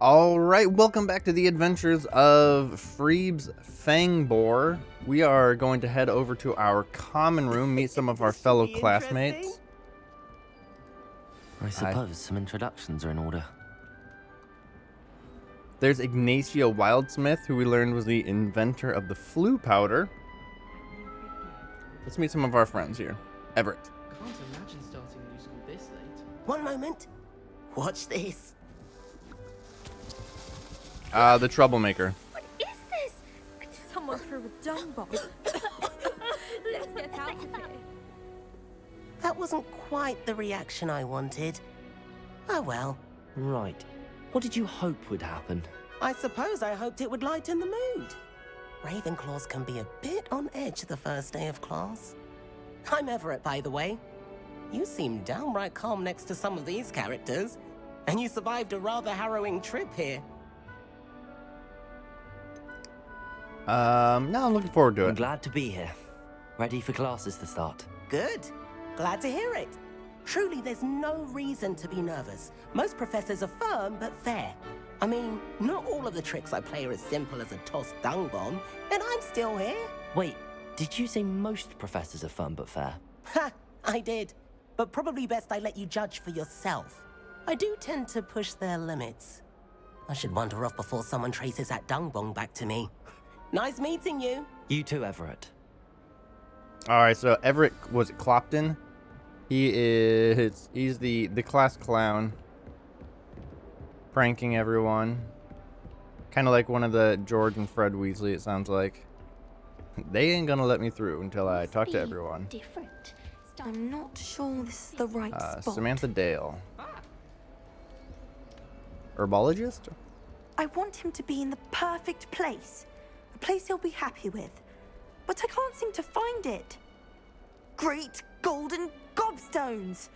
Alright, welcome back to the adventures of Freeb's Fangbore. We are going to head over to our common room, meet some of our fellow classmates. I suppose some introductions are in order. There's Ignacio Wildsmith, who we learned was the inventor of the flu powder. Let's meet some of our friends here. Everett. Can't imagine starting new school this late. One moment. Watch this. The troublemaker. What is this? Someone threw a dung bomb. Let's get out of here. That wasn't quite the reaction I wanted. Oh well. Right. What did you hope would happen? I suppose I hoped it would lighten the mood. Ravenclaws can be a bit on edge the first day of class. I'm Everett, by the way. You seem downright calm next to some of these characters. And you survived a rather harrowing trip here. No, I'm looking forward to I'm it. glad to be here. Ready for classes to start. Good. Glad to hear it. Truly, there's no reason to be nervous. Most professors are firm but fair. I mean, not all of the tricks I play are as simple as a tossed dung bomb, and I'm still here. Wait, did you say most professors are fun but fair? Ha! I did. But probably best I let you judge for yourself. I do tend to push their limits. I should wander off before someone traces that dung bomb back to me. Nice meeting you. You too, Everett. Alright, so Everett, was it Clopton? He's the class clown. Pranking everyone. Kind of like one of the George and Fred Weasley, it sounds like. They ain't gonna let me through until I talk to everyone. Different. I'm not sure this is the right spot. Samantha Dale. Herbologist? I want him to be in the perfect place. A place he'll be happy with. But I can't seem to find it. Great golden gobstones!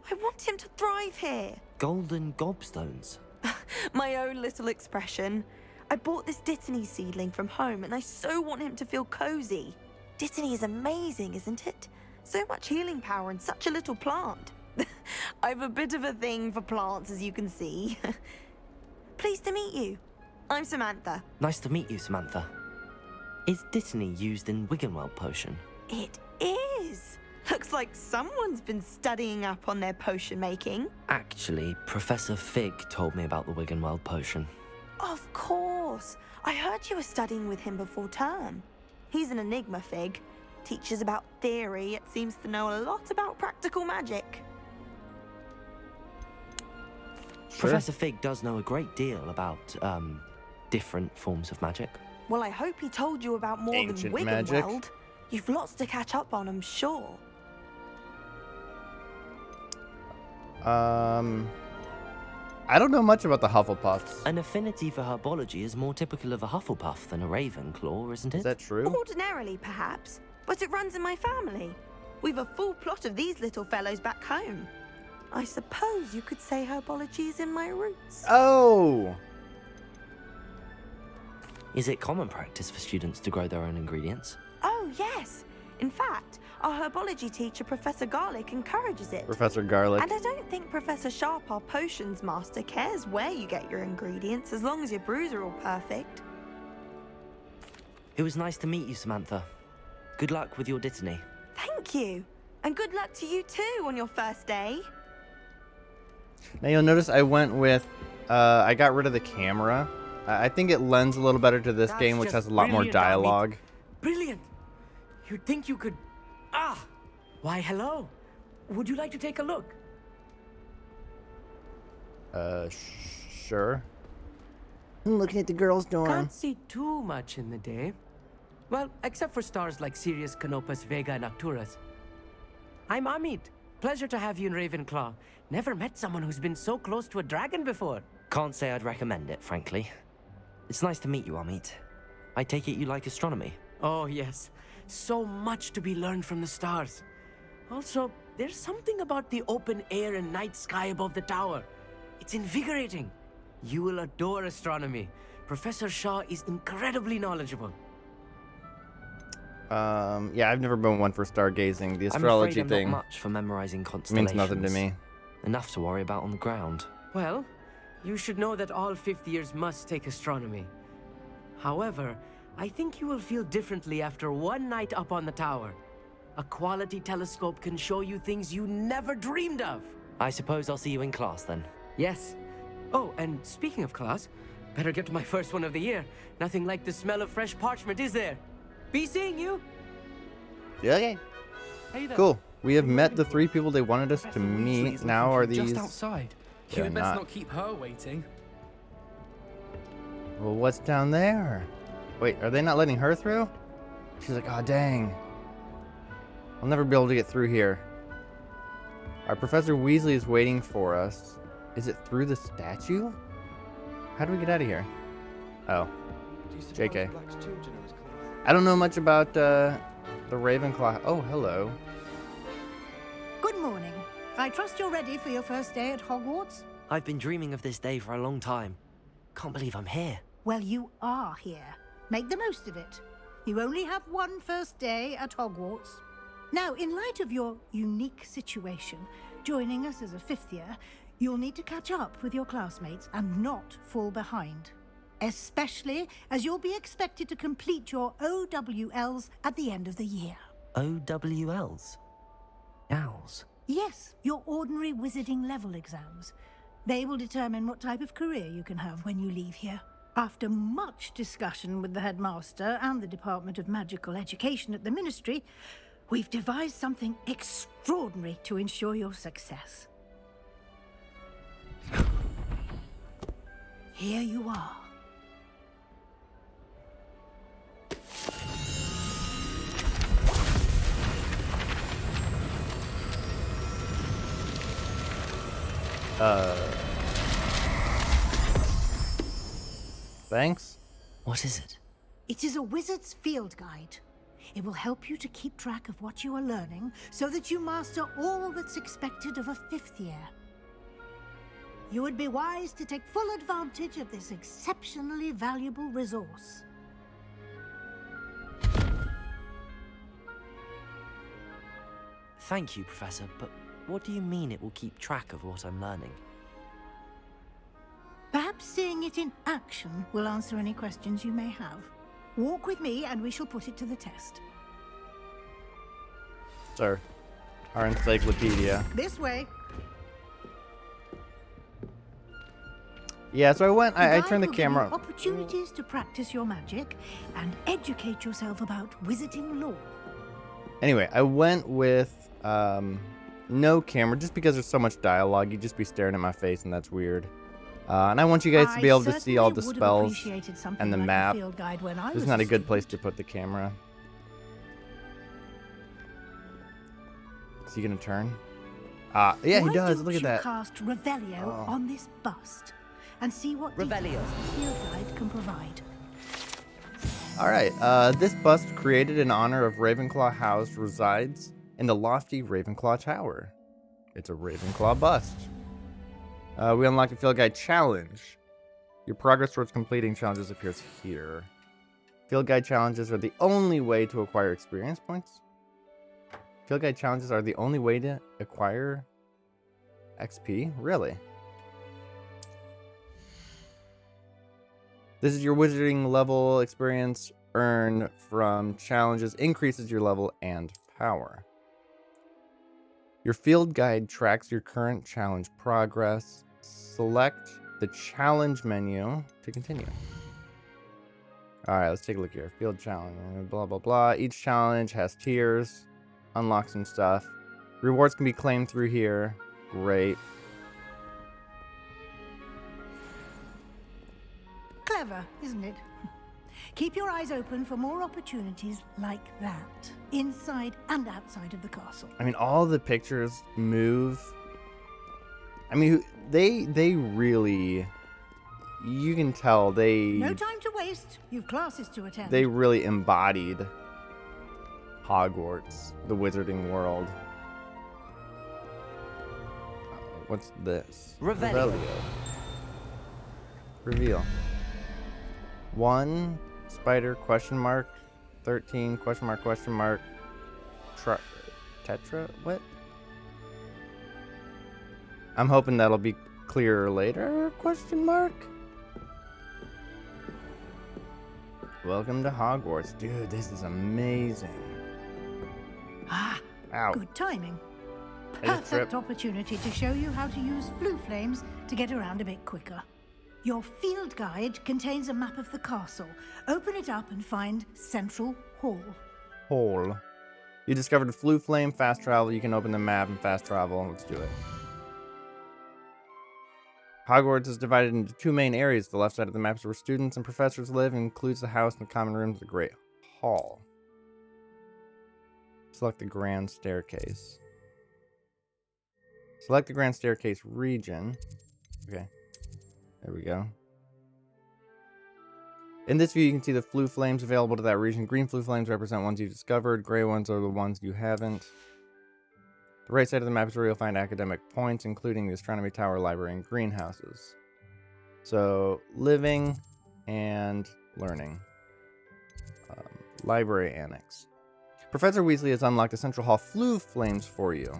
I want him to thrive here. Golden gobstones. My own little expression. I bought this Dittany seedling from home and I so want him to feel cozy. Dittany is amazing, isn't it? So much healing power in such a little plant. I've a bit of a thing for plants, as you can see. Pleased to meet you. I'm Samantha. Nice to meet you, Samantha. Is Dittany used in Wiggenweld potion? It is. Looks like someone's been studying up on their potion making. Actually, Professor Fig told me about the Wiggenweld potion. Of course. I heard you were studying with him before term. He's an enigma, Fig. Teaches about theory, yet seems to know a lot about practical magic. Sure. Professor Fig does know a great deal about, different forms of magic. Well, I hope he told you about more Ancient than magic. Wiggenweld. You've lots to catch up on, I'm sure. I don't know much about the Hufflepuffs. An affinity for herbology is more typical of a Hufflepuff than a Ravenclaw, isn't it? Is that true? Ordinarily, perhaps, but it runs in my family. We've a full plot of these little fellows back home. I suppose you could say herbology is in my roots. Oh! Is it common practice for students to grow their own ingredients? Oh, yes. In fact, our herbology teacher, Professor Garlick, encourages it. Professor Garlick. And I don't think Professor Sharp, our potions master, cares where you get your ingredients, as long as your brews are all perfect. It was nice to meet you, Samantha. Good luck with your Dittany. Thank you. And good luck to you too on your first day. Now you'll notice I went with, I got rid of the camera. I think it lends a little better to this game, which has a lot more brilliant, dialogue. Brilliant! You'd think you could... Ah! Why, hello. Would you like to take a look? Sure. I'm looking at the girls' dorm. Can't see too much in the day. Well, except for stars like Sirius, Canopus, Vega, and Arcturus. I'm Amit. Pleasure to have you in Ravenclaw. Never met someone who's been so close to a dragon before. Can't say I'd recommend it, frankly. It's nice to meet you, Amit. I take it you like astronomy. Oh, yes. So much to be learned from the stars. Also, there's something about the open air and night sky above the tower. It's invigorating. You will adore astronomy. Professor Shaw is incredibly knowledgeable. Yeah, I've never been one for stargazing. The I'm astrology afraid I'm thing not much for memorizing constellations. means nothing to me. Enough to worry about on the ground. Well, You should know that all 5th years must take astronomy. However, I think you will feel differently after one night up on the tower. A quality telescope can show you things you never dreamed of. I suppose I'll see you in class then. Yes. Oh, and speaking of class, better get to my first one of the year. Nothing like the smell of fresh parchment, is there? Be seeing you. Yeah, okay. Hey there. Cool. We have met the 3 people they wanted us to Professor meet. Weasley's Now looking are for you these... just outside? They're You'd best not. not keep her waiting. Well, what's down there? Wait, are they not letting her through? She's like, oh, dang. I'll never be able to get through here. Our Professor Weasley is waiting for us. Is it through the statue? How do we get out of here? Oh, JK. I don't know much about the Ravenclaw. Oh, hello. Good morning. I trust you're ready for your first day at Hogwarts? I've been dreaming of this day for a long time. Can't believe I'm here. Well, you are here. Make the most of it. You only have one first day at Hogwarts. Now, in light of your unique situation, joining us as a 5th year, you'll need to catch up with your classmates and not fall behind. Especially as you'll be expected to complete your OWLs at the end of the year. OWLs? Owls? Yes, your ordinary wizarding level exams. They will determine what type of career you can have when you leave here. After much discussion with the headmaster and the Department of Magical Education at the Ministry, we've devised something extraordinary to ensure your success. Here you are. Thanks. What is it? It is a wizard's field guide. It will help you to keep track of what you are learning so that you master all that's expected of a 5th year. You would be wise to take full advantage of this exceptionally valuable resource. Thank you, Professor, but what do you mean it will keep track of what I'm learning? Perhaps seeing it in action will answer any questions you may have. Walk with me and we shall put it to the test. Sir, our encyclopedia. This way. Yeah, so I Guide turned the will give you camera. opportunities to practice your magic and educate yourself about wizarding lore. Anyway, I went with no camera just because there's so much dialogue. You'd just be staring at my face, and that's weird. And I want you guys to be able to see all the spells and the map. This is not a good place to put the camera. Is he gonna turn? Yeah, he does. Look at that. Cast Revelio on this bust and see what details the field guide can provide. All right. This bust, created in honor of Ravenclaw House, resides in the lofty Ravenclaw Tower. It's a Ravenclaw bust. We unlocked a field guide challenge. Your progress towards completing challenges appears here. Field guide challenges are the only way to acquire experience points. Field guide challenges are the only way to acquire XP? Really? This is your wizarding level experience earned from challenges, increases your level and power. Your field guide tracks your current challenge progress. Select the challenge menu to continue. All right, let's take a look here. Field challenge, blah, blah, blah. Each challenge has tiers. Unlock some stuff. Rewards can be claimed through here. Great. Clever, isn't it? Keep your eyes open for more opportunities like that, inside and outside of the castle. I mean, all the pictures move. I mean, they really, you can tell No time to waste. You've classes to attend. they really embodied Hogwarts, the wizarding world. What's this? Revelio. Reveal. 1 spider question mark 13 question mark tetra what? I'm hoping that'll be clearer later? Question mark. Welcome to Hogwarts. Dude, this is amazing. Ah, Ow. good timing. I just tripped. Perfect opportunity to show you how to use flue flames to get around a bit quicker. Your field guide contains a map of the castle. Open it up and find Central Hall. Hole. You discovered flue flame, fast travel. You can open the map and fast travel. Let's do it. Hogwarts is divided into two main areas. The left side of the map is where students and professors live and includes the house and the common rooms of the Great Hall. Select the Grand Staircase. Select the Grand Staircase region. Okay. There we go. In this view, you can see the flue flames available to that region. Green flue flames represent ones you've discovered. Gray ones are the ones you haven't. The right side of the map is where you'll find academic points, including the Astronomy Tower, Library, and greenhouses. So, living and learning. Library Annex. Professor Weasley has unlocked the Central Hall flue flames for you.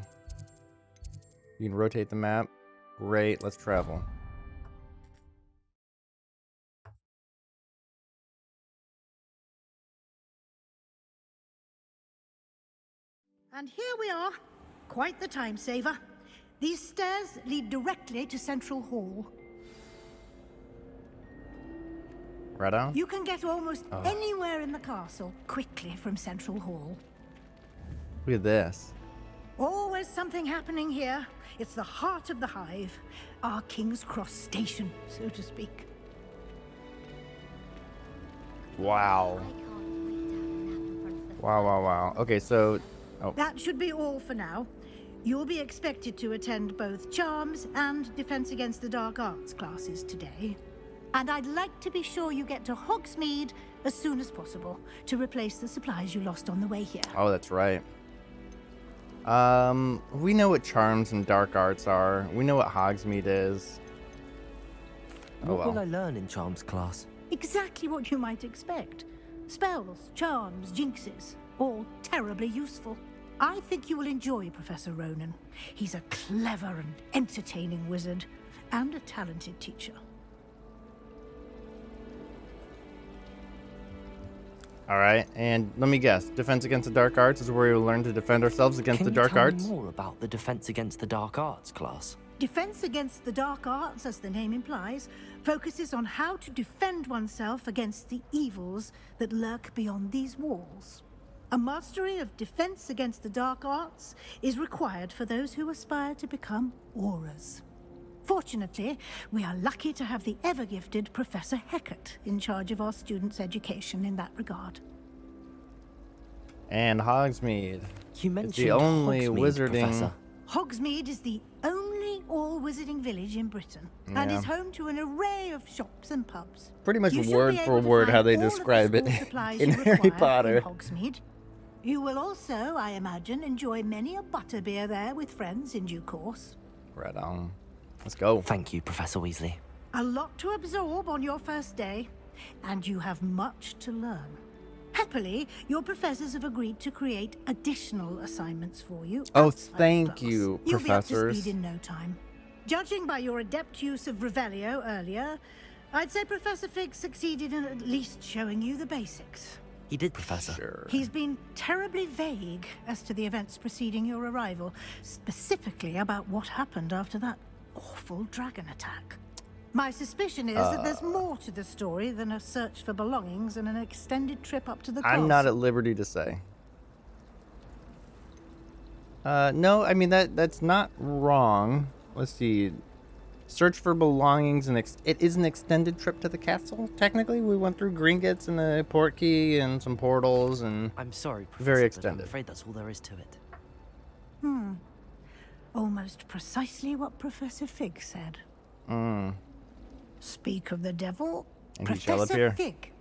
You can rotate the map. Great, let's travel. And here we are. Quite the time saver. These stairs lead directly to Central Hall. Right on? You can get almost anywhere in the castle quickly from Central Hall. Look at this. Always something happening here. It's the heart of the hive. Our King's Cross station, so to speak. Wow. Wow. Okay, so... That should be all for now. You'll be expected to attend both Charms and Defense Against the Dark Arts classes today. And I'd like to be sure you get to Hogsmeade as soon as possible to replace the supplies you lost on the way here. Oh, that's right. We know what Charms and Dark Arts are. We know what Hogsmeade is. What will I learn in Charms class? Exactly what you might expect. Spells, charms, jinxes, all terribly useful. I think you will enjoy Professor Ronan. He's a clever and entertaining wizard, and a talented teacher. Alright, and let me guess. Defense Against the Dark Arts is where we'll learn to defend ourselves against the dark arts? Can you tell me more about the Defense Against the Dark Arts class? Defense Against the Dark Arts, as the name implies, focuses on how to defend oneself against the evils that lurk beyond these walls. A mastery of Defense Against the Dark Arts is required for those who aspire to become Aurors. Fortunately, we are lucky to have the ever-gifted Professor Hecat in charge of our students' education in that regard. And Hogsmeade. You mentioned it's the only Hogsmeade, wizarding... Professor. Hogsmeade is the only all-wizarding village in Britain, and is home to an array of shops and pubs. Pretty much You should word be for able to word find how they all of the describe it school supplies in you Harry require Potter. in Hogsmeade. You will also, I imagine, enjoy many a butterbeer there with friends in due course. Right on. Let's go. Thank you, Professor Weasley. A lot to absorb on your first day, and you have much to learn. Happily, your professors have agreed to create additional assignments for you. Oh, outside of thank class. you, You'll be up to professors. speed in no time. Judging by your adept use of Revelio earlier, I'd say Professor Fig succeeded in at least showing you the basics. He did, Professor. Sure. He's been terribly vague as to the events preceding your arrival, specifically about what happened after that awful dragon attack. My suspicion is that there's more to the story than a search for belongings and an extended trip up to the castle. I'm not at liberty to say. No, I mean, that's not wrong. Let's see. Search for belongings, and it is an extended trip to the castle, technically. We went through Gringotts and the Portkey and some portals, and... I'm sorry, Professor, Very but extended. I'm afraid that's all there is to it. Almost precisely what Professor Fig said. Speak of the devil, And he shall Professor appear. Fig.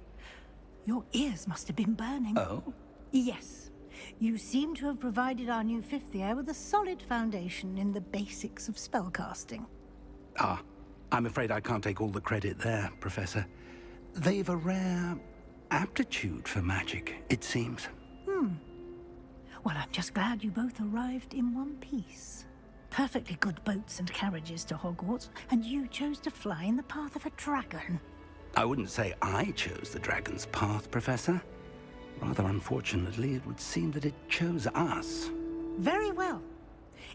Your ears must have been burning. Oh? Yes. You seem to have provided our new fifth year with a solid foundation in the basics of spellcasting. Ah, I'm afraid I can't take all the credit there, Professor. They've a rare aptitude for magic, it seems. Well, I'm just glad you both arrived in one piece. perfectly good boats and carriages to Hogwarts, and you chose to fly in the path of a dragon. I wouldn't say I chose the dragon's path, Professor. Rather unfortunately, it would seem that it chose us. Very well.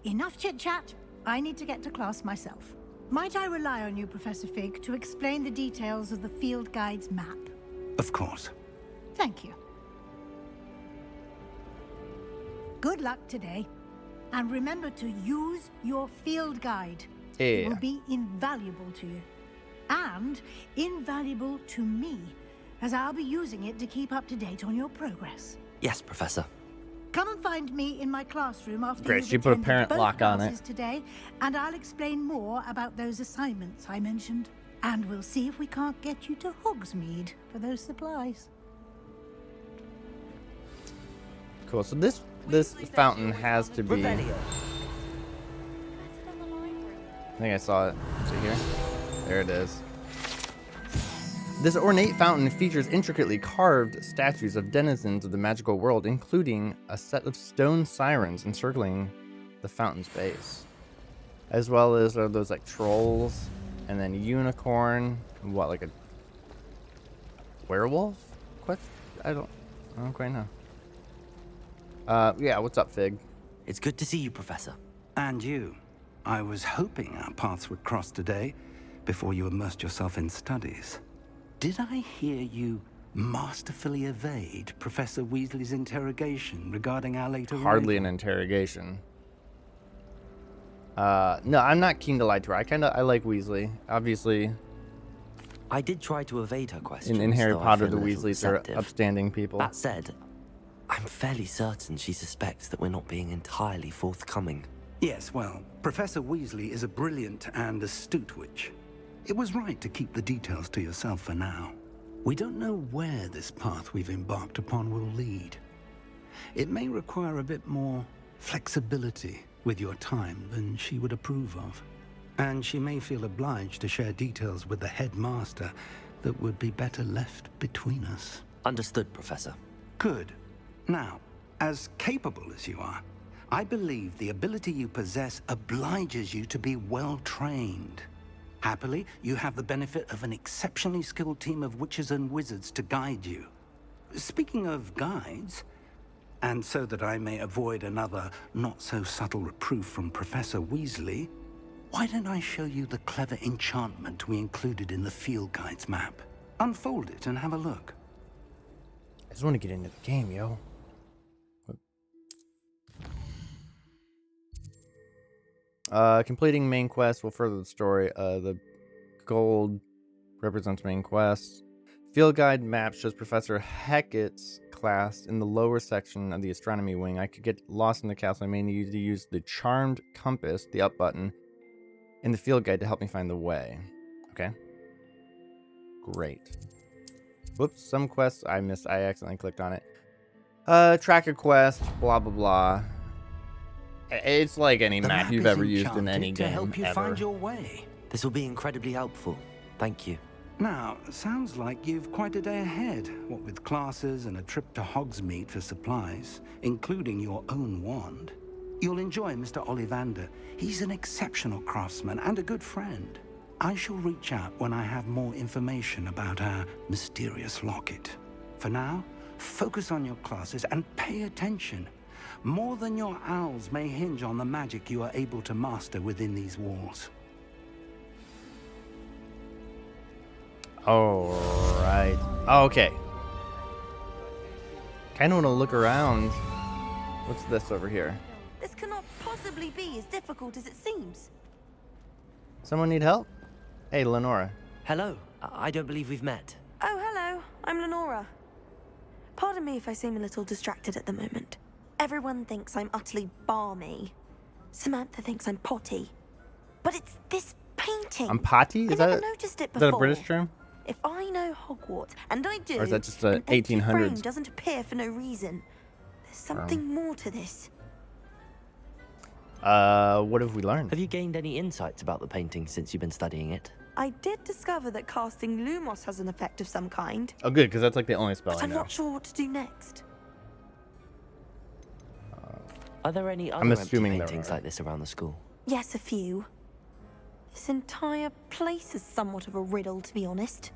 Enough chit-chat. I need to get to class myself. Might I rely on you, Professor Fig, to explain the details of the field guide's map? Of course. Thank you. Good luck today. And remember to use your field guide. It Yeah. will be invaluable to you. And invaluable to me, as I'll be using it to keep up to date on your progress. Yes, Professor. Come and find me in my classroom after Great, you've she put a attended parent both lock on it. classes today, and I'll explain more about those assignments I mentioned. And we'll see if we can't get you to Hogsmeade for those supplies. Cool. So this fountain has to be. I think I saw it. See here? There it is. This ornate fountain features intricately carved statues of denizens of the magical world, including a set of stone sirens encircling the fountain's base, as well as those like trolls, and then a unicorn. What, like a werewolf? I don't quite know. Yeah. What's up, Fig? It's good to see you, Professor. And you. I was hoping our paths would cross today before you immersed yourself in studies. Did I hear you masterfully evade Professor Weasley's interrogation regarding our later Hardly arrival? an interrogation. No, I'm not keen to lie to her. I like Weasley. Obviously, I did try to evade her questions. in Harry though I Potter, feel the a little Weasleys are deceptive. upstanding people. That said, I'm fairly certain she suspects that we're not being entirely forthcoming. Yes, well, Professor Weasley is a brilliant and astute witch. It was right to keep the details to yourself for now. We don't know where this path we've embarked upon will lead. It may require a bit more flexibility with your time than she would approve of. And she may feel obliged to share details with the headmaster that would be better left between us. Understood, Professor. Good. Now, as capable as you are, I believe the ability you possess obliges you to be well trained. Happily, you have the benefit of an exceptionally skilled team of witches and wizards to guide you. Speaking of guides, and so that I may avoid another not-so-subtle reproof from Professor Weasley, why don't I show you the clever enchantment we included in the field guide's map? Unfold it and have a look. I just want to get into the game, yo. Completing main quest will further the story. The gold represents main quest. Field guide map shows Professor Hackett's class in the lower section of the astronomy wing. I could get lost in the castle. I may need to use the charmed compass, the up button, in the field guide to help me find the way. Okay. Great. Whoops, some quests I missed. I accidentally clicked on it. Track a quest, blah, blah, blah. It's like any The map you've is ever used in enchanted any to game help you ever. find your way. This will be incredibly helpful. Thank you. Now, sounds like you've quite a day ahead, what with classes and a trip to Hogsmeade for supplies, including your own wand. You'll enjoy Mr. Ollivander. He's an exceptional craftsman and a good friend. I shall reach out when I have more information about our mysterious locket. For now, focus on your classes and pay attention. More than your owls may hinge on the magic you are able to master within these walls. All right. Okay. Kind of want to look around. What's this over here? This cannot possibly be as difficult as it seems. Someone need help? Hey, Lenora. Hello. I don't believe we've met. Oh, hello. I'm Lenora. Pardon me if I seem a little distracted at the moment. Everyone thinks I'm utterly balmy. Samantha thinks I'm potty. But it's this painting. I'm potty? I never noticed it Is that before. a British term? If I know Hogwarts, and I do, Or is that just a an empty 1800s? frame doesn't appear for no reason. There's something more to this. What have we learned? Have you gained any insights about the painting since you've been studying it? I did discover that casting Lumos has an effect of some kind, Oh, good, because that's like the only spell but I I'm know. not sure what to do next. Are there any other I'm empty assuming there paintings are. like this around the school? Yes, a few. This entire place is somewhat of a riddle, to be honest.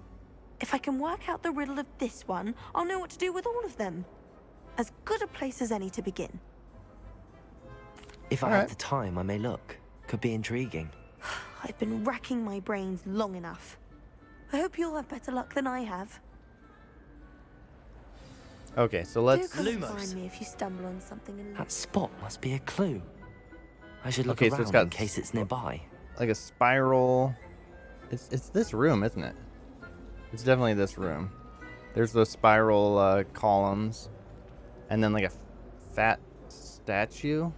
If I can work out the riddle of this one, I'll know what to do with all of them. As good a place as any to begin. If I All have right. the time, I may look. Could be intriguing. I've been racking my brains long enough. I hope you'll have better luck than I have. Okay, so Do let's. come and Lumos. find me if you stumble on something in That spot must be a clue. I should look Okay, so around it's got in case it's nearby. Like a spiral. It's this room, isn't it? It's definitely this room. There's those spiral columns, and then like a fat statue.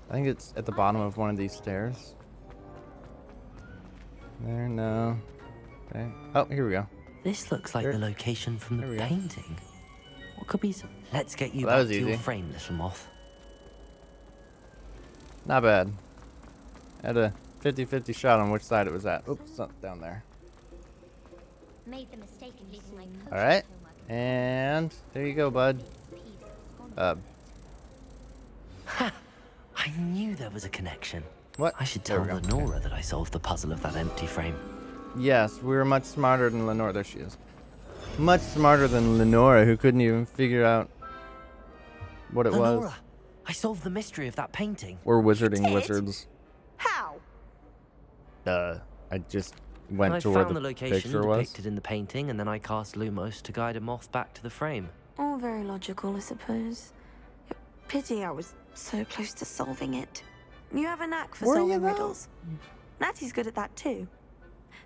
I think it's at the bottom of one of these stairs. There, no. Okay. Oh, here we go. This looks like There- the location from there the we go. painting. What could be some... Let's get you Well, that back was to your easy. frame, little moth. Not bad. Had a 50-50 shot on which side it was at. Oops, something down there. Made the mistake of leaving my coat All right, homework. and there you go, bud. I knew there was a connection. What? I should There tell we go. Lenora that I solved the puzzle of that empty frame. Yes, we were much smarter than Lenora. There she is. Much smarter than Lenora, who couldn't even figure out what it Lenora, was. I solved the mystery of that painting. We're wizarding did? wizards. How? I just went I to where found the the location picture was. depicted in the painting, and then I cast Lumos to guide a moth back to the frame. All very logical, I suppose. Pity I was so close to solving it. You have a knack for Were you, solving though? riddles. Natty's good at that too.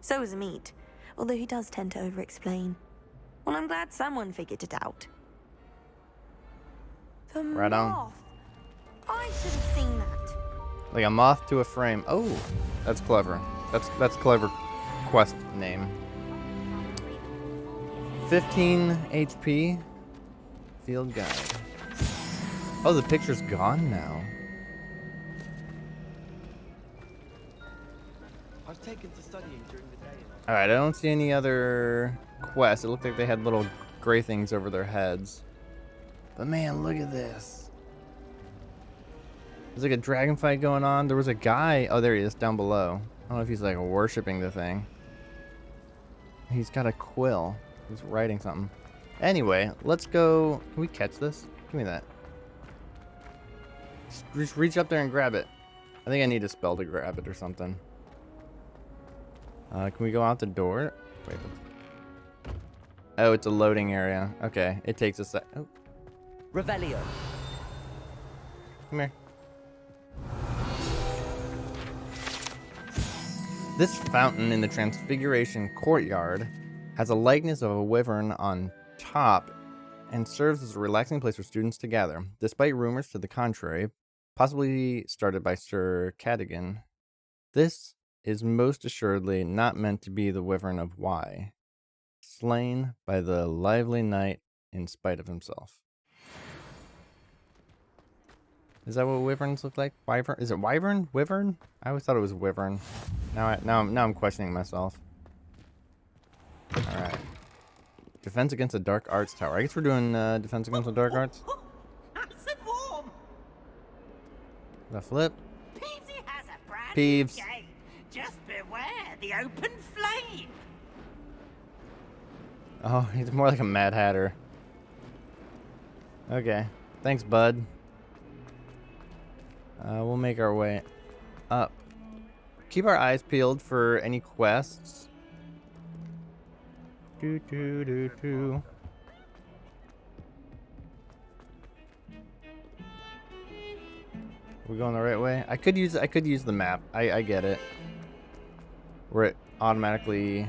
So is Meat, although he does tend to over-explain. Well, I'm glad someone figured it out. The Right on. moth. I should have seen that. Like a moth to a frame. Oh, that's clever. That's clever quest name. 15 HP. Field guide. Oh, the picture's gone now. I was taken to studying during the day. All right, I don't see any other quests. It looked like they had little gray things over their heads. But man, look at this. There's like a dragon fight going on. There was a guy. Oh, there he is down below. I don't know if he's like worshiping the thing. He's got a quill. He's writing something. Anyway, let's go. Can we catch this? Give me that. Just reach up there and grab it. I think I need a spell to grab it or something. Can we go out the door? Wait. Oh, it's a loading area. Okay, it takes a sec. Oh, Revelio. come here. This fountain in the Transfiguration courtyard has a likeness of a wyvern on top and serves as a relaxing place for students to gather, despite rumors to the contrary, possibly started by Sir Cadogan. This is most assuredly not meant to be the wyvern of Y, slain by the lively knight in spite of himself. Is that what wyverns look like? Wyvern? Is it wyvern? Wyvern? I always thought it was wyvern. Now I'm questioning myself. All right. Defense against the dark arts tower. I guess we're doing defense against the dark arts. Nice and warm. The flip. Peavesy has a brand Peeves. new game. Just beware the open flame. Oh, he's more like a Mad Hatter. Okay. Thanks, bud. We'll make our way up. Keep our eyes peeled for any quests. Do do do do. We going the right way? I could use the map. I get it. Where it automatically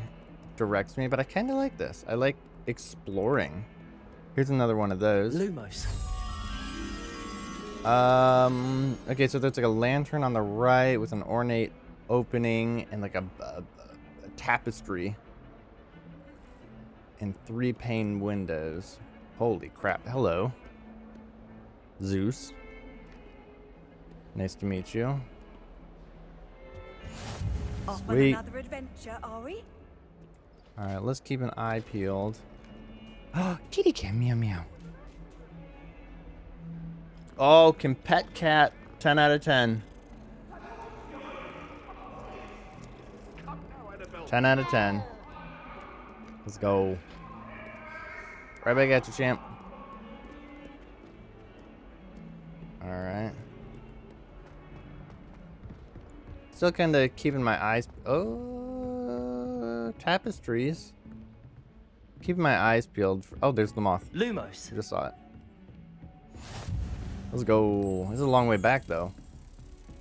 directs me, but I kind of like this. I like exploring. Here's another one of those. Lumos. Okay, so there's like a lantern on the right with an ornate opening and like a tapestry and 3 pane windows. Holy crap. Hello, Zeus. Nice to meet you. Off on Sweet. another adventure, are we? All right, let's keep an eye peeled. Oh, kitty cat, meow meow. Oh, can pet cat, 10 out of 10. 10 out of 10. Let's go. Right back at you, champ. Alright. Still kind of keeping my eyes... Oh, tapestries. Keeping my eyes peeled. Oh, there's the moth. Lumos. I just saw it. Let's go. This is a long way back, though.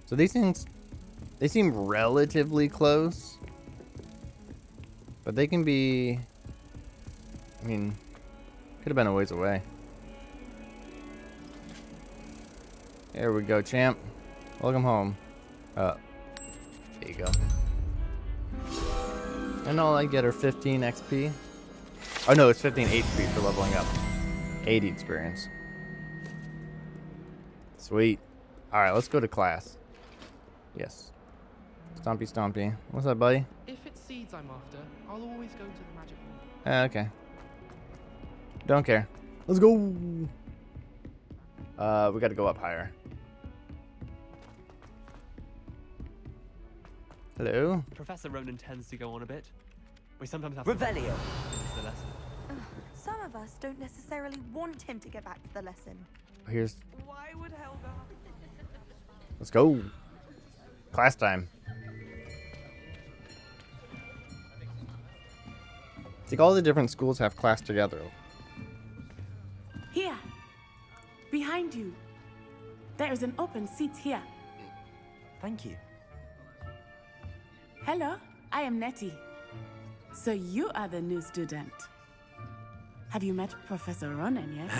So these things, they seem relatively close. But they can be... I mean, could have been a ways away. There we go, champ. Welcome home. There you go. And all I get are 15 XP. Oh no, it's 15 HP for leveling up. 80 experience. Sweet. Alright, let's go to class. Yes. Stompy Stompy. What's up, buddy? If it's seeds I'm after, I'll always go to the magic room. Okay. Don't care. Let's go. We gotta go up higher. Hello? Professor Ronan tends to go on a bit. We sometimes have Revelio. the lesson. Some of us don't necessarily want him to get back to the lesson. Here's... Why would Helga? Let's go. Class time. It's like all the different schools have class together. Here, behind you. There is an open seat here. Thank you. Hello, I am Nettie. So you are the new student. Have you met Professor Ronan yet?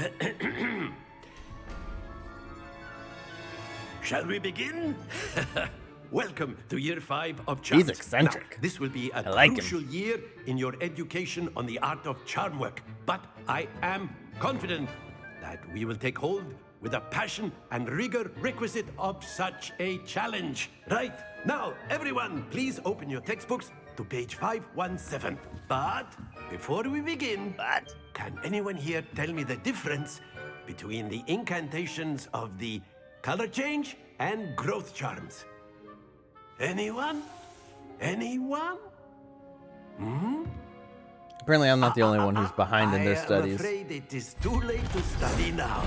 Shall we begin? Welcome to year 5 of charms. He's eccentric. Now, this will be a I like crucial year in your education on the art of charm work. But I am confident that we will take hold with the passion and rigor requisite of such a challenge. Right, now, everyone, please open your textbooks to page 517. But before we begin, can anyone here tell me the difference between the incantations of the color change and growth charms? Anyone? Anyone? Apparently I'm not the only one who's behind in their studies. I'm afraid it is too late to study now.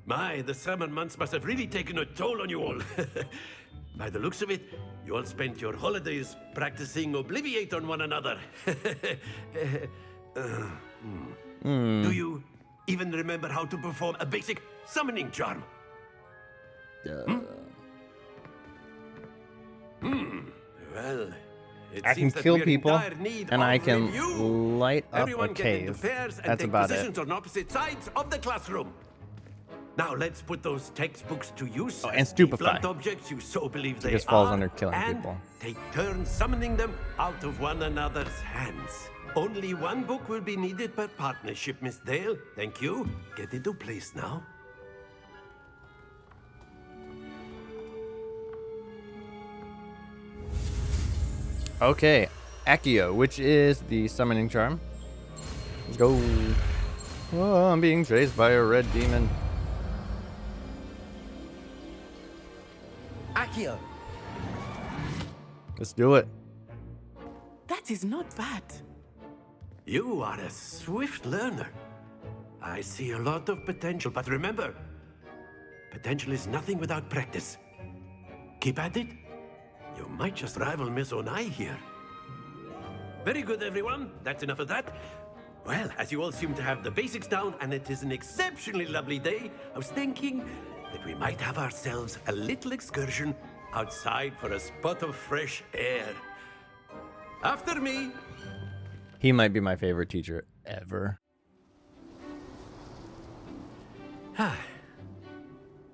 My, the summer months must have really taken a toll on you all. By the looks of it, you all spent your holidays practicing Obliviate on one another. Do you even remember how to perform a basic summoning charm? Well, it I can seems that kill we're in people, dire need and of I can review. light up Everyone a get into cave. pairs and That's take about it. positions on opposite sides of the classroom. Now let's put those textbooks to use. Oh, and as the stupefy. blunt objects you so believe they This falls are, under killing and people. take turns summoning them out of one another's hands. Only one book will be needed per partnership, Miss Dale. Thank you. Get into place now. Okay, Accio, which is the summoning charm. Let's go. Oh, I'm being chased by a red demon. Accio. Let's do it. That is not bad. You are a swift learner. I see a lot of potential, but remember, potential is nothing without practice. Keep at it. You might just rival Miss Onai here. Very good, everyone. That's enough of that. Well, as you all seem to have the basics down, and it is an exceptionally lovely day, I was thinking that we might have ourselves a little excursion outside for a spot of fresh air. After me. He might be my favorite teacher ever.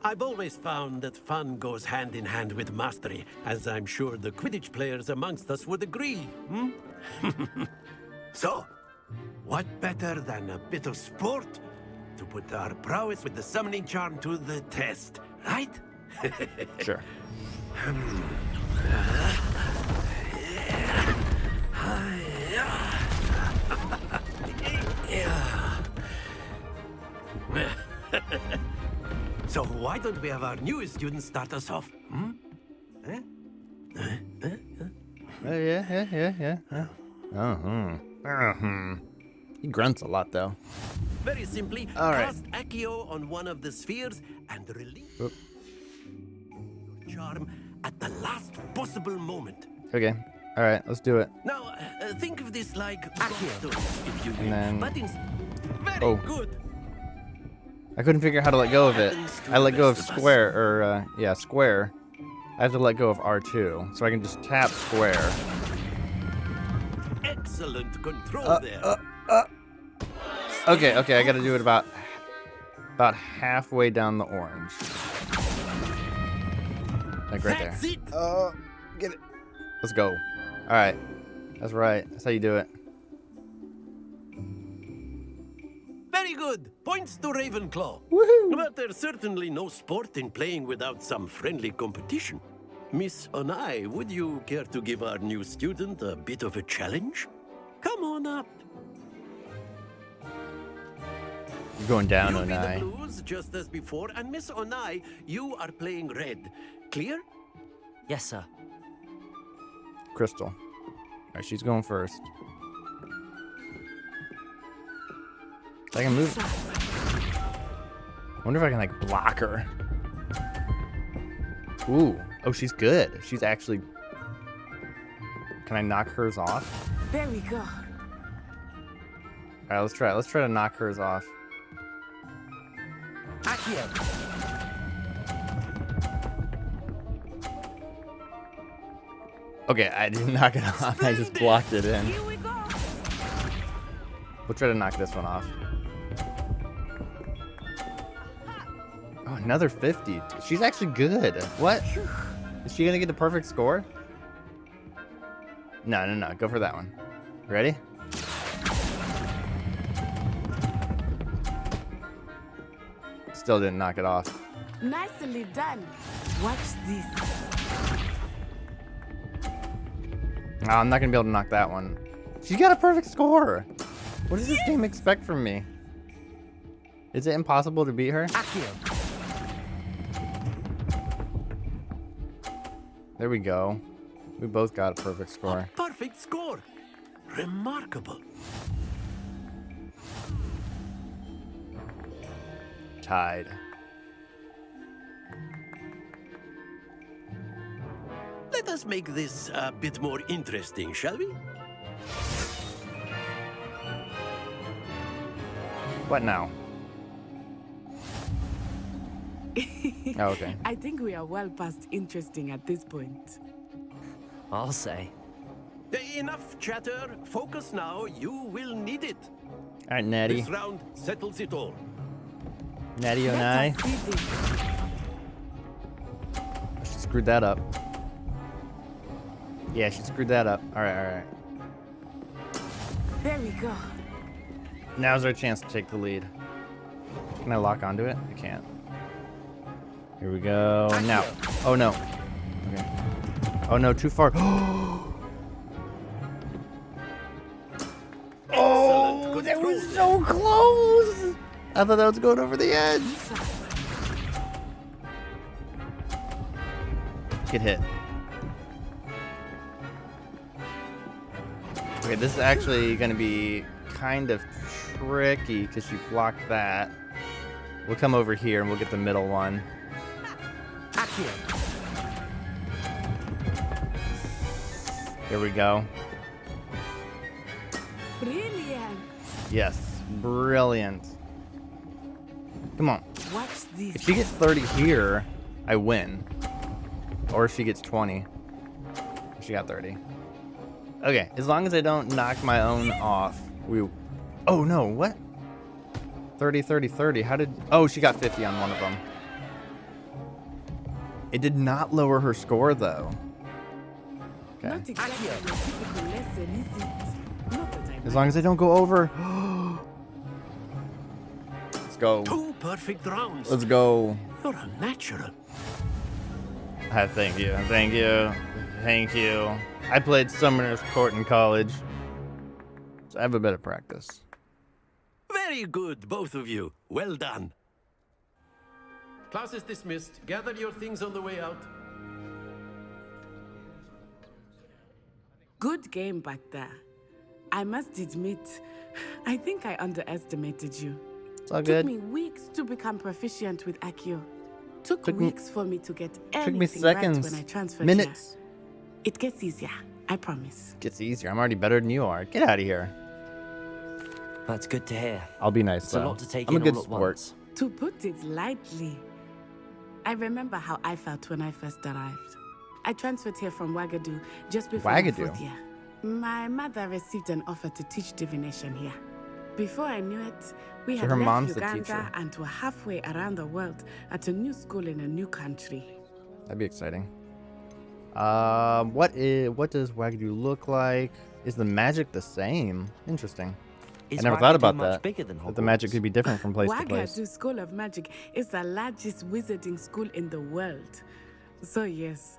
I've always found that fun goes hand in hand with mastery, as I'm sure the Quidditch players amongst us would agree. So, what better than a bit of sport to put our prowess with the summoning charm to the test, right? Sure. So why don't we have our newest student start us off? Yeah. He grunts a lot, though. Very simply, All right. cast Accio on one of the spheres and release your charm at the last possible moment. Okay. All right, let's do it. Now, think of this like Accio, if you will. And then... But very good. I couldn't figure out how to let go of it. I let go of square, or, square. I have to let go of R2, so I can just tap square. Excellent control there. Okay, I gotta do it about halfway down the orange. Like right there. That's it. Get it. Let's go. Alright. That's right. That's how you do it. Very good. Points to Ravenclaw. Woohoo! But there's certainly no sport in playing without some friendly competition. Miss Onai, would you care to give our new student a bit of a challenge? Come on up. You're going down, You'll be Onai. the blues, just as before, and Miss Onai, you are playing red. Clear? Yes, sir. Crystal. Alright, she's going first. I can move. I wonder if I can, like, block her. Ooh. Oh, she's good. She's actually... Can I knock hers off? There we go. Alright, let's try it. Let's try to knock hers off. Okay, I didn't knock it off. I just blocked it in. Here we go. We'll try to knock this one off. Oh, another 50. She's actually good. What? Is she gonna get the perfect score? No. Go for that one. Ready? Still didn't knock it off. Nicely done. Watch this. Oh, I'm not gonna be able to knock that one. She got a perfect score. What does this game expect from me? Is it impossible to beat her? There we go. We both got a perfect score. Perfect score. Remarkable. Tied. Let us make this a bit more interesting, shall we? What now? Oh, okay. I think we are well past interesting at this point. I'll say. Enough chatter. Focus now. You will need it. All right, Natty. This round settles it all. Natty Onai. She screwed that up. Yeah, she screwed that up. All right. There we go. Now's our chance to take the lead. Can I lock onto it? I can't. Here we go. Now. Oh, no. Okay. Oh, no, too far. Oh, that was so close. I thought that was going over the edge. Get hit. Okay, this is actually going to be kind of tricky because you blocked that. We'll come over here and we'll get the middle one. Here we go. Brilliant. Yes, brilliant. Come on. Watch this. If she gets 30 here, I win. Or if she gets 20. She got 30. Okay, as long as I don't knock my own off. Oh no, what? 30, 30, 30. How did... Oh, she got 50 on one of them. It did not lower her score, though. Okay. Not exactly your typical lesson, is it? Not that I As long as I don't go over. Let's go. 2 perfect rounds. Let's go. You're a natural. Thank you. Thank you. Thank you. I played Summoner's Court in college, so I have a bit of practice. Very good, both of you. Well done. Class is dismissed. Gather your things on the way out. Good game back there. I must admit, I think I underestimated you. It's all Took good. me weeks to become proficient with Accio. Took Took me- weeks for me to get Took me anything right seconds, when I transferred minutes. here. It gets easier, I promise. Gets easier. I'm already better than you are. Get out of here. That's good to hear. I'll be nice It's though. a lot to take I'm a in good all at sport. once. To put it lightly, I remember how I felt when I first arrived. I transferred here from Wagadu just before my Wagadu? 4th year. My mother received an offer to teach divination here. Before I knew it, we So had her left mom's the Uganda teacher. and were halfway around the world at a new school in a new country. That'd be exciting. What does Wagadu look like? Is the magic the same? Interesting. Is I never thought Wagadu about much that. bigger than That the magic Hogwarts? could be different from place to place. Wagadu School of Magic is the largest wizarding school in the world. So yes,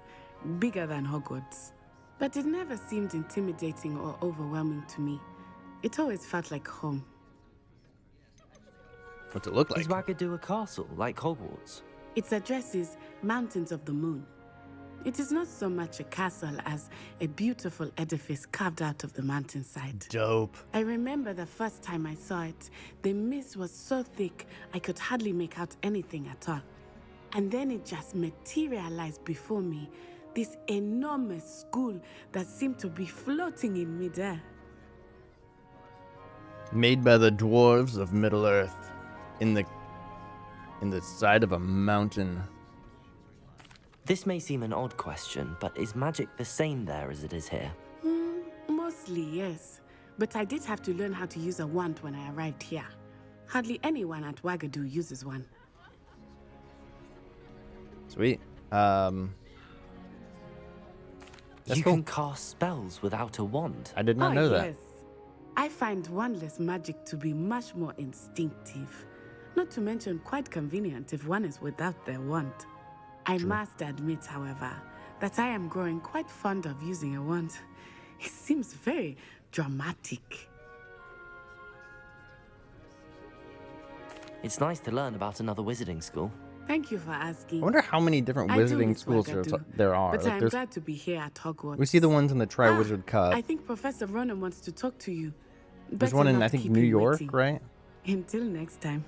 bigger than Hogwarts. But it never seemed intimidating or overwhelming to me. It always felt like home. What's it look like? Is Wagadu a castle like Hogwarts? Its address is Mountains of the Moon. It is not so much a castle as a beautiful edifice carved out of the mountainside. Dope. I remember the first time I saw it, the mist was so thick I could hardly make out anything at all. And then it just materialized before me, this enormous school that seemed to be floating in midair. Made by the dwarves of Middle Earth, in the side of a mountain. This may seem an odd question, but is magic the same there as it is here? Mostly, yes. But I did have to learn how to use a wand when I arrived here. Hardly anyone at Wagadu uses one. Sweet. That's You cool. can cast spells without a wand. I did not know that. Yes. I find wandless magic to be much more instinctive. Not to mention quite convenient if one is without their wand. I must admit, however, that I am growing quite fond of using a wand. It seems very dramatic. It's nice to learn about another wizarding school. Thank you for asking. I wonder how many different I do wizarding miss schools Wagadu, there are. But Like, I'm there's- glad to be here at Hogwarts. we see the ones in the Triwizard Cup. I think Professor Ronan wants to talk to you. There's Better one in, not I think, keep New him York, waiting. right? Until next time.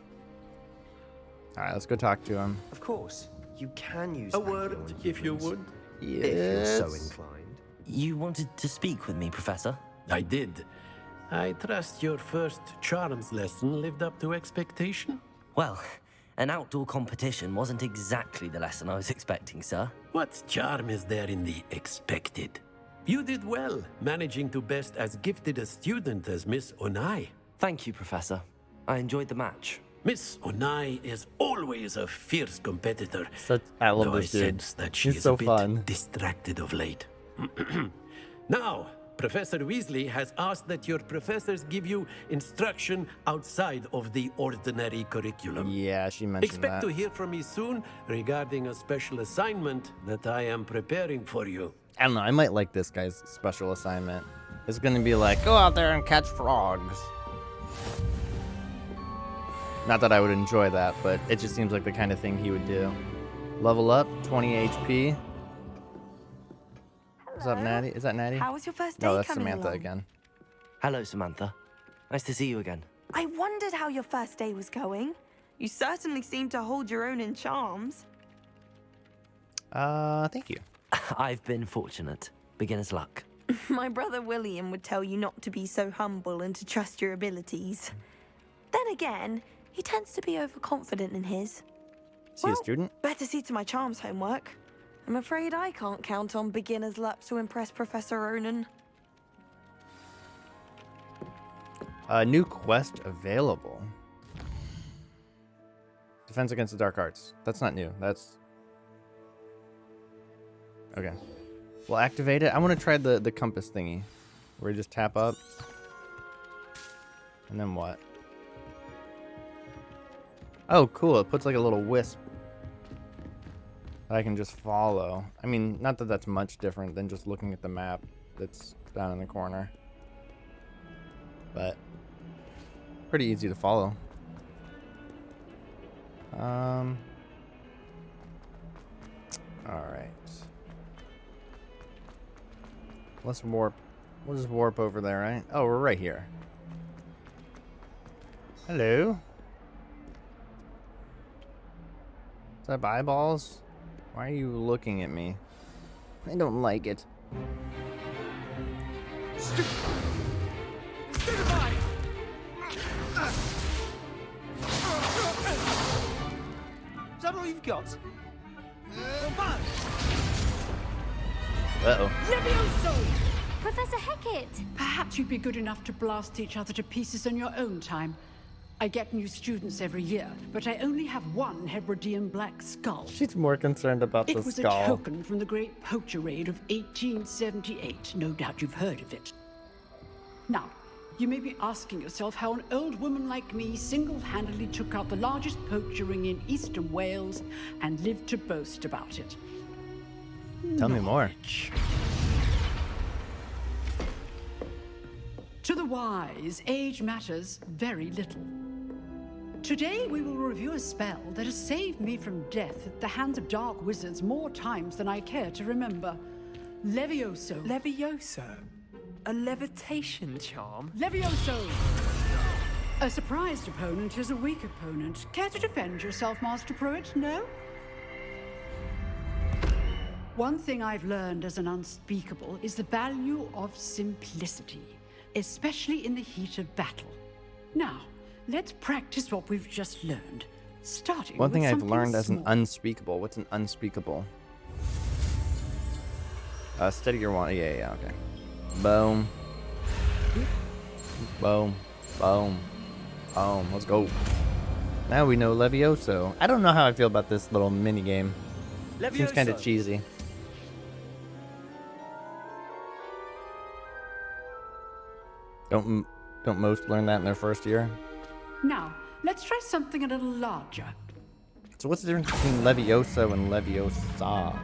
All right, let's go talk to him. Of course, you can use A Accio word, on if you humans, would. if you're so Yes. inclined. You wanted to speak with me, Professor? I did. I trust your first charms lesson lived up to expectation? Well, an outdoor competition wasn't exactly the lesson I was expecting, sir. What charm is there in the expected? You did well, managing to best as gifted a student as Miss Onai. Thank you, Professor. I enjoyed the match. Miss Onai is always a fierce competitor. I love though this dude. I sense that she He's is so a bit fun. distracted of late. Now, Professor Weasley has asked that your professors give you instruction outside of the ordinary curriculum. Yeah, she mentioned Expect that. to hear from me soon regarding a special assignment that I am preparing for you. I don't know. I might like this guy's special assignment. It's gonna be like, go out there and catch frogs. Not that I would enjoy that, but it just seems like the kind of thing he would do. Level up, 20 HP. What's up, Natty? Is that Natty? How was your first day No, that's coming Samantha along? again. Hello, Samantha. Nice to see you again. I wondered how your first day was going. You certainly seem to hold your own in charms. Thank you. I've been fortunate. Beginner's luck. My brother William would tell you not to be so humble and to trust your abilities. Then again, he tends to be overconfident in his. Is he a student? Better see to my charms homework. I'm afraid I can't count on beginner's luck to impress Professor Ronan. New quest available. Defense against the dark arts. That's not new. That's... Okay. We'll activate it. I want to try the compass thingy. Where you just tap up. And then what? Oh, cool. It puts like a little wisp that I can just follow. I mean, not that that's much different than just looking at the map that's down in the corner. But pretty easy to follow. All right. Let's warp We'll just warp over there, right? Oh, we're right here. Hello. Is that eyeballs? Why are you looking at me? I don't like it. Is that all you've got? Uh-oh. Levioso! Professor Hecat! Perhaps you'd be good enough to blast each other to pieces in your own time. I get new students every year, but I only have one Hebridean black skull. She's more concerned about the It was skull. a token from the Great Poacher Raid of 1878. No doubt you've heard of it. Now, you may be asking yourself how an old woman like me single-handedly took out the largest poacher ring in eastern Wales and lived to boast about it. Tell me more. To the wise, age matters very little. Today we will review a spell that has saved me from death at the hands of dark wizards more times than I care to remember. Levioso. Levioso? A levitation charm? Levioso! A surprised opponent is a weak opponent. Care to defend yourself, Master Pruitt? No? One thing I've learned as an unspeakable is the value of simplicity, especially in the heat of battle. Now, let's practice what we've just learned, starting One thing with I've something learned as an small. unspeakable. What's an unspeakable? Steady your wand. Yeah, okay. Boom. Boom. Boom. Boom. Let's go. Now we know Levioso. I don't know how I feel about this little mini game. Seems kind of cheesy. Don't most learn that in their first year? Now, let's try something a little larger. So what's the difference between Levioso and Leviosa?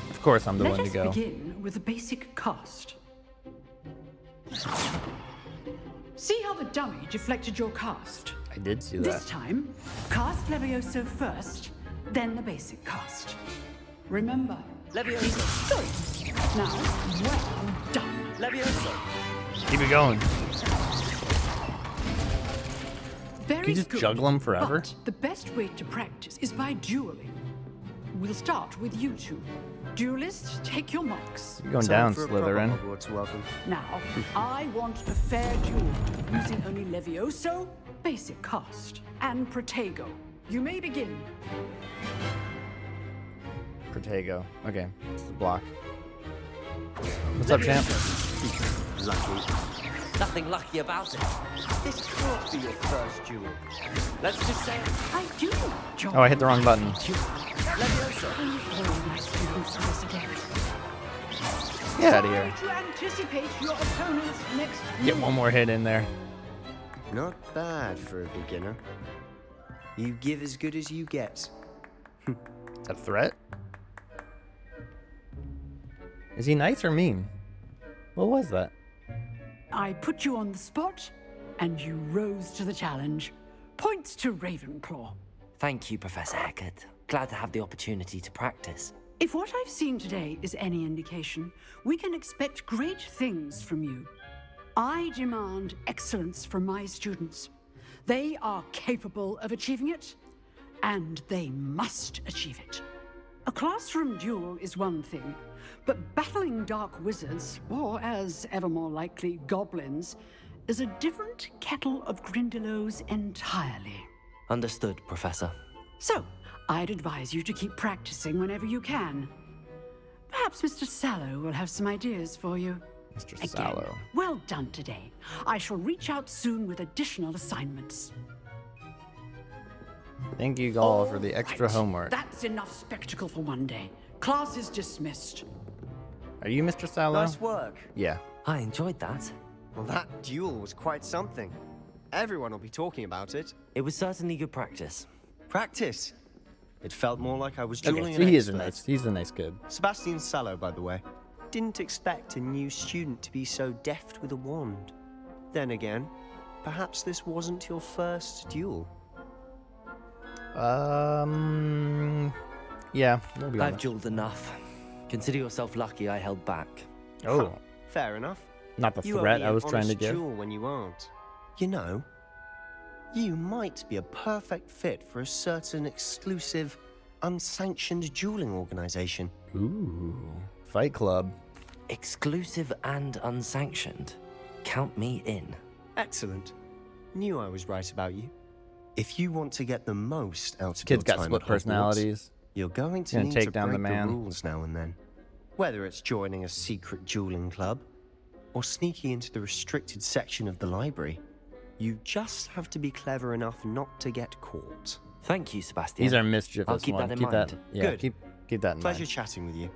Of course I'm the one to go. Let us begin with the basic cast. See how the dummy deflected your cast? I did see that. This time, cast Levioso first, then the basic cast. Remember, Levioso. Good. Now, well done. Levioso. Keep it going. Very Can you just good, juggle them forever? But the best way to practice is by dueling. We'll start with you two. Duelists, take your marks. You're going down, Slytherin. Now, I want a fair duel, using only Levioso, basic cast, and Protego. You may begin. Protego. Okay, this is a block. What's up, champ? Lucky. Nothing lucky about it. This can't be your first duel. Let's just say I do, John. Oh, I hit the wrong button. Get out of here. Try to anticipate your opponent's next Get move. one more hit in there. Not bad for a beginner. You give as good as you get. Is that a threat? Is he nice or mean? What was that? I put you on the spot, and you rose to the challenge. Points to Ravenclaw. Thank you, Professor Hecat. Glad to have the opportunity to practice. If what I've seen today is any indication, we can expect great things from you. I demand excellence from my students. They are capable of achieving it, and they must achieve it. A classroom duel is one thing, but battling dark wizards, or as ever more likely, goblins, is a different kettle of Grindylows entirely. Understood, Professor. So, I'd advise you to keep practicing whenever you can. Perhaps Mr. Sallow will have some ideas for you. Mr. Again, Sallow. well done today. I shall reach out soon with additional assignments. Thank you all for the extra Right, homework. That's enough spectacle for one day. Class is dismissed. Are you Mr. Sallow? Nice work. Yeah. I enjoyed that. Well, that duel was quite something. Everyone will be talking about it. It was certainly good practice. Practice. It felt more like I was Okay, dueling so an he is expert. he's a nice kid. Sebastian Sallow, by the way. didn't expect a new student to be so deft with a wand. Then again, perhaps this wasn't your first duel. Yeah, we'll be I've honest. dueled enough. Consider yourself lucky I held back. Oh, Fair enough. not the You owe threat me I an was trying to honest give. duel when you aren't. You know, you might be a perfect fit for a certain exclusive, unsanctioned dueling organization. Ooh, Fight Club. Exclusive and unsanctioned. Count me in. Excellent. Knew I was right about you. If you want to get the most out of Kid's your got time split at Hogwarts, personalities. you're going to Gonna need take to down the break man. rules now and then. Whether it's joining a secret dueling club or sneaking into the restricted section of the library, you just have to be clever enough not to get caught. Thank you, Sebastian. These are mischievous I'll keep ones. that in Keep mind. that. Yeah, Good. keep that in Pleasure mind. chatting with you.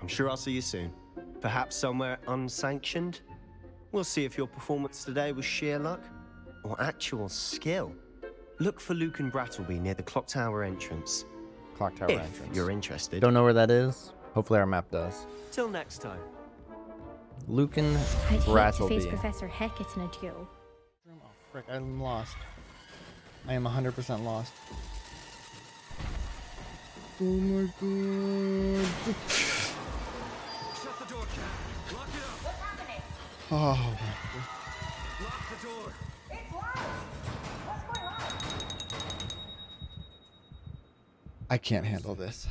I'm sure I'll see you soon. Perhaps somewhere unsanctioned. We'll see if your performance today was sheer luck or actual skill. Look for Luke and Brattleby near the Clock Tower entrance. Clock Tower if entrance. you're interested. Don't know where that is. Hopefully our map does. Till next time. Lucan I'd hate to face Brattleby. Professor Hackett in a duel. Oh, frick, I'm lost. I am 100% lost. Oh my god. Shut the door, Jack. Lock it up. What's happening? Oh, Lock the door. It's locked. What's going on? I can't handle this.